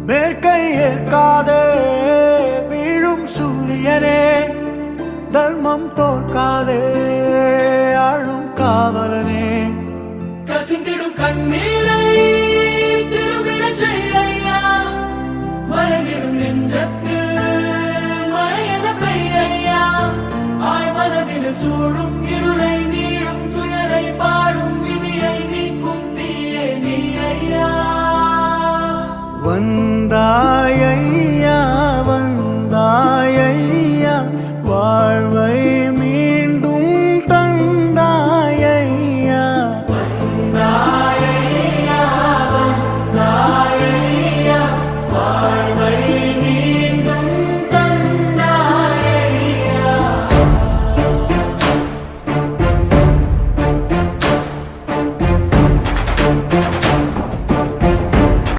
மேற்கை ஏற்காதே வீழும் சூரியனே, தர்மம் தோற்காதே ஆளும் காவலனே. கசிந்திடும் கண்ணீரை திரும்பிடச் செய்யா, மரணிடும் நெஞ்சத்து மழையென பெய்யா. ஆழ்மனதில் சூழும் இருளை நீளும் துயரை பாடும் விதியை நீக்கும் தீயே நீ ஐயா. வந்தாயையா வந்தாயை